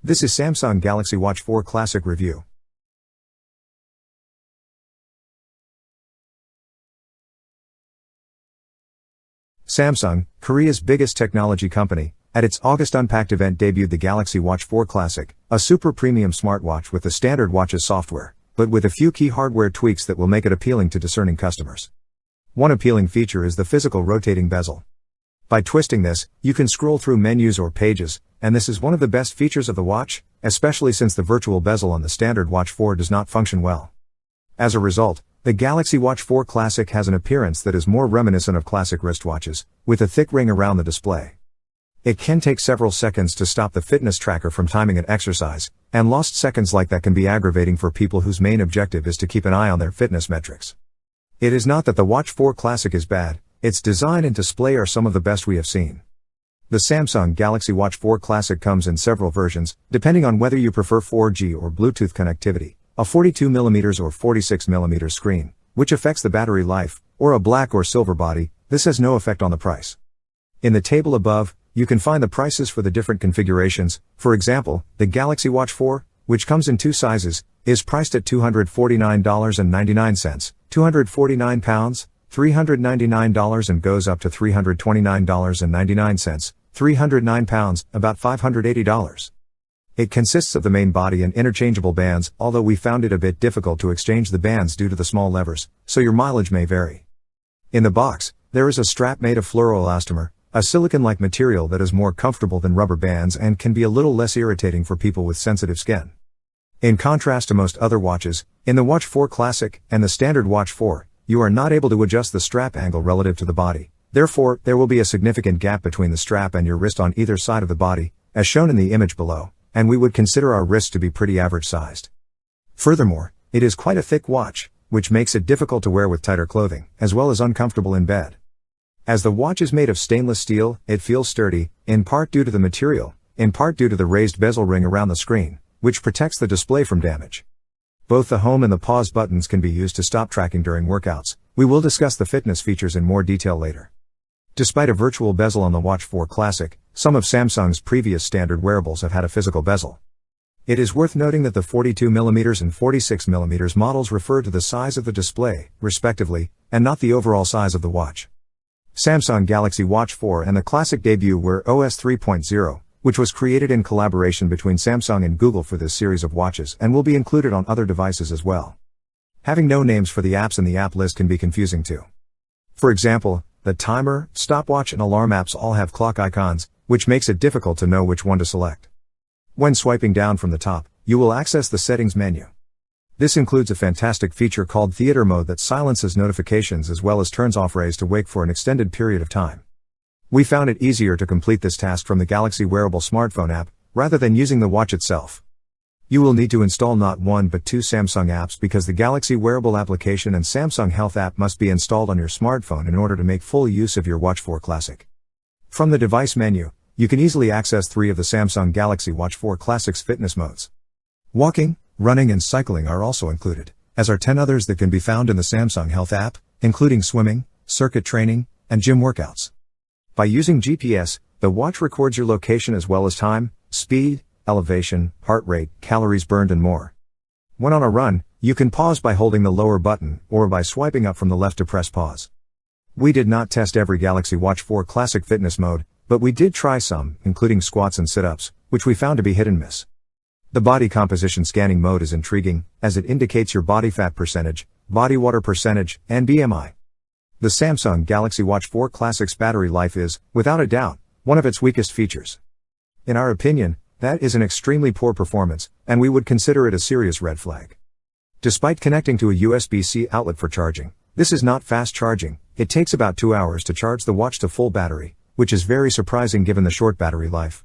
This is Samsung Galaxy Watch 4 Classic Review. Samsung, Korea's biggest technology company, at its August Unpacked event debuted the Galaxy Watch 4 Classic, a super premium smartwatch with the standard watch's software, but with a few key hardware tweaks that will make it appealing to discerning customers. One appealing feature is the physical rotating bezel. By twisting this, you can scroll through menus or pages, and this is one of the best features of the watch, especially since the virtual bezel on the standard Watch 4 does not function well. As a result, the Galaxy Watch 4 Classic has an appearance that is more reminiscent of classic wristwatches, with a thick ring around the display. It can take several seconds to stop the fitness tracker from timing an exercise, and lost seconds like that can be aggravating for people whose main objective is to keep an eye on their fitness metrics. It is not that the Watch 4 Classic is bad, its design and display are some of the best we have seen. The Samsung Galaxy Watch 4 Classic comes in several versions, depending on whether you prefer 4G or Bluetooth connectivity, a 42mm or 46mm screen, which affects the battery life, or a black or silver body. This has no effect on the price. In the table above, you can find the prices for the different configurations. For example, the Galaxy Watch 4, which comes in two sizes, is priced at $249.99, £249, $399 and goes up to $329.99, £309, about $580. It consists of the main body and interchangeable bands, although we found it a bit difficult to exchange the bands due to the small levers, so your mileage may vary. In the box, there is a strap made of fluoroelastomer, a silicone-like material that is more comfortable than rubber bands and can be a little less irritating for people with sensitive skin. In contrast to most other watches, in the Watch 4 Classic and the standard Watch 4, you are not able to adjust the strap angle relative to the body. Therefore, there will be a significant gap between the strap and your wrist on either side of the body, as shown in the image below, and we would consider our wrist to be pretty average sized. Furthermore, it is quite a thick watch, which makes it difficult to wear with tighter clothing, as well as uncomfortable in bed. As the watch is made of stainless steel, it feels sturdy, in part due to the material, in part due to the raised bezel ring around the screen, which protects the display from damage. Both the home and the pause buttons can be used to stop tracking during workouts. We will discuss the fitness features in more detail later. Despite a virtual bezel on the Watch 4 Classic, some of Samsung's previous standard wearables have had a physical bezel. It is worth noting that the 42mm and 46mm models refer to the size of the display, respectively, and not the overall size of the watch. Samsung Galaxy Watch 4 and the Classic debut were OS 3.0, which was created in collaboration between Samsung and Google for this series of watches and will be included on other devices as well. Having no names for the apps in the app list can be confusing too. For example, the timer, stopwatch and alarm apps all have clock icons, which makes it difficult to know which one to select. When swiping down from the top, you will access the settings menu. This includes a fantastic feature called theater mode that silences notifications as well as turns off rays to wake for an extended period of time. We found it easier to complete this task from the Galaxy Wearable smartphone app, rather than using the watch itself. You will need to install not one but two Samsung apps because the Galaxy Wearable application and Samsung Health app must be installed on your smartphone in order to make full use of your Watch 4 Classic. From the device menu, you can easily access 3 of the Samsung Galaxy Watch 4 Classic's fitness modes. Walking, running and cycling are also included, as are 10 others that can be found in the Samsung Health app, including swimming, circuit training, and gym workouts. By using GPS, the watch records your location as well as time, speed, elevation, heart rate, calories burned and more. When on a run, you can pause by holding the lower button, or by swiping up from the left to press pause. We did not test every Galaxy Watch 4 Classic fitness mode, but we did try some, including squats and sit-ups, which we found to be hit and miss. The body composition scanning mode is intriguing, as it indicates your body fat percentage, body water percentage, and BMI. The Samsung Galaxy Watch 4 Classic's battery life is, without a doubt, one of its weakest features. In our opinion, that is an extremely poor performance, and we would consider it a serious red flag. Despite connecting to a USB-C outlet for charging, this is not fast charging. It takes about 2 hours to charge the watch to full battery, which is very surprising given the short battery life.